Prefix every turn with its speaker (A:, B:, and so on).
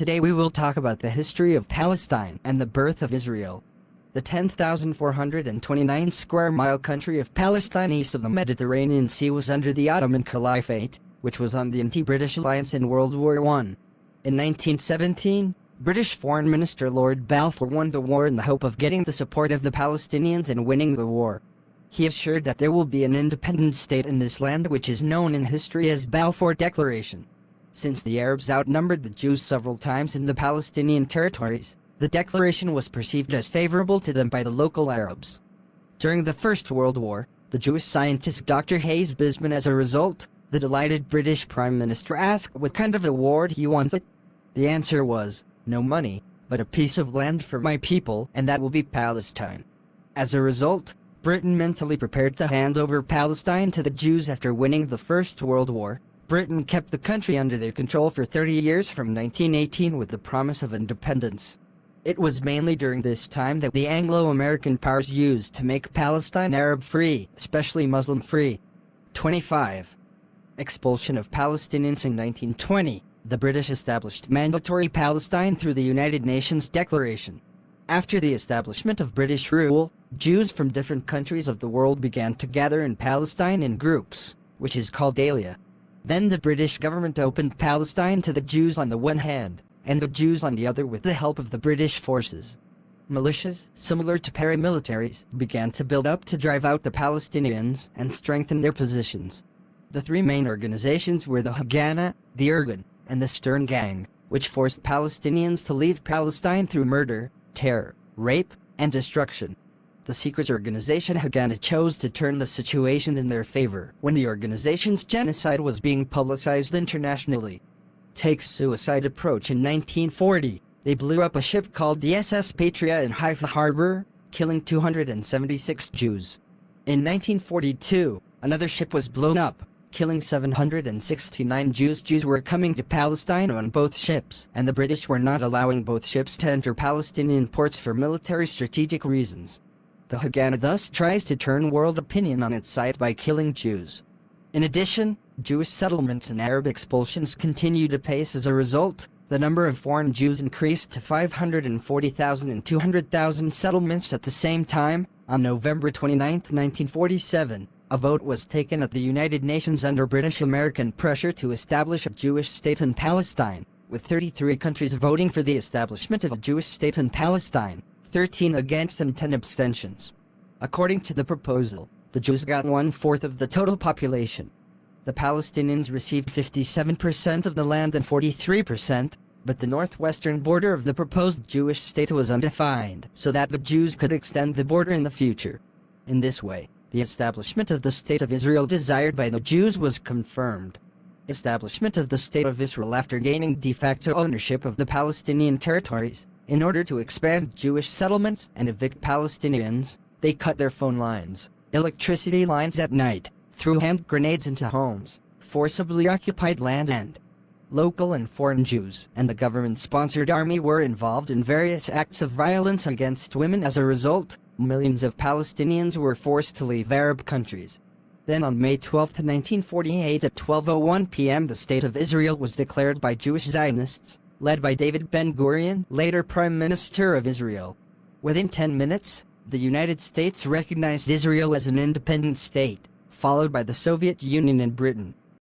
A: Today we will talk about the history of Palestine and the birth of Israel. The 10,429 square mile country of Palestine east of the Mediterranean Sea was under the Ottoman Caliphate, which was on the anti-British alliance in World War I. In 1917, British Foreign Minister Lord Balfour won the war in the hope of getting the support of the Palestinians and winning the war. He assured that there will be an independent state in this land, which is known in history as Balfour Declaration. Since the Arabs outnumbered the Jews several times in the Palestinian territories, the declaration was perceived as favorable to them by the local Arabs. During the First World War, the Jewish scientist Dr. Hayes Bisman, as a result, the delighted British Prime Minister asked what kind of award he wanted. The answer was, no money, but a piece of land for my people, and that will be Palestine. As a result, Britain mentally prepared to hand over Palestine to the Jews after winning the First World War. Britain kept the country under their control for 30 years from 1918 with the promise of independence. It was mainly during this time that the Anglo-American powers used to make Palestine Arab-free, especially Muslim-free. 25. Expulsion of Palestinians in 1920. The British established mandatory Palestine through the United Nations Declaration. After the establishment of British rule, Jews from different countries of the world began to gather in Palestine in groups, which is called Alia. Then the British government opened Palestine to the Jews on the one hand, and the Jews on the other with the help of the British forces. Militias, similar to paramilitaries, began to build up to drive out the Palestinians and strengthen their positions. The three main organizations were the Haganah, the Irgun, and the Stern Gang, which forced Palestinians to leave Palestine through murder, terror, rape, and destruction. The secret organization Haganah chose to turn the situation in their favor when the organization's genocide was being publicized internationally. Take suicide approach. In 1940, they blew up a ship called the SS Patria in Haifa harbor, killing 276 Jews. In 1942, another ship was blown up, killing 769 Jews. Jews were coming to Palestine on both ships, and the British were not allowing both ships to enter Palestinian ports for military strategic reasons. The Haganah thus tries to turn world opinion on its side by killing Jews. In addition, Jewish settlements and Arab expulsions continued apace. As a result, the number of foreign Jews increased to 540,000 and 200,000 settlements at the same time. On November 29, 1947, a vote was taken at the United Nations under British-American pressure to establish a Jewish state in Palestine, with 33 countries voting for the establishment of a Jewish state in Palestine, 13 against and 10 abstentions. According to the proposal, the Jews got 1/4 of the total population. The Palestinians received 57% of the land and 43%, but the northwestern border of the proposed Jewish state was undefined, so that the Jews could extend the border in the future. In this way, the establishment of the State of Israel desired by the Jews was confirmed. Establishment of the State of Israel after gaining de facto ownership of the Palestinian territories. In order to expand Jewish settlements and evict Palestinians, they cut their phone lines, electricity lines at night, threw hand grenades into homes, forcibly occupied land, and local and foreign Jews and the government-sponsored army were involved in various acts of violence against women. As a result, millions of Palestinians were forced to leave Arab countries. Then on May 12, 1948 at 12:01 p.m. the State of Israel was declared by Jewish Zionists, led by David Ben-Gurion, later Prime Minister of Israel. Within 10 minutes, the United States recognized Israel as an independent state, followed by the Soviet Union and Britain.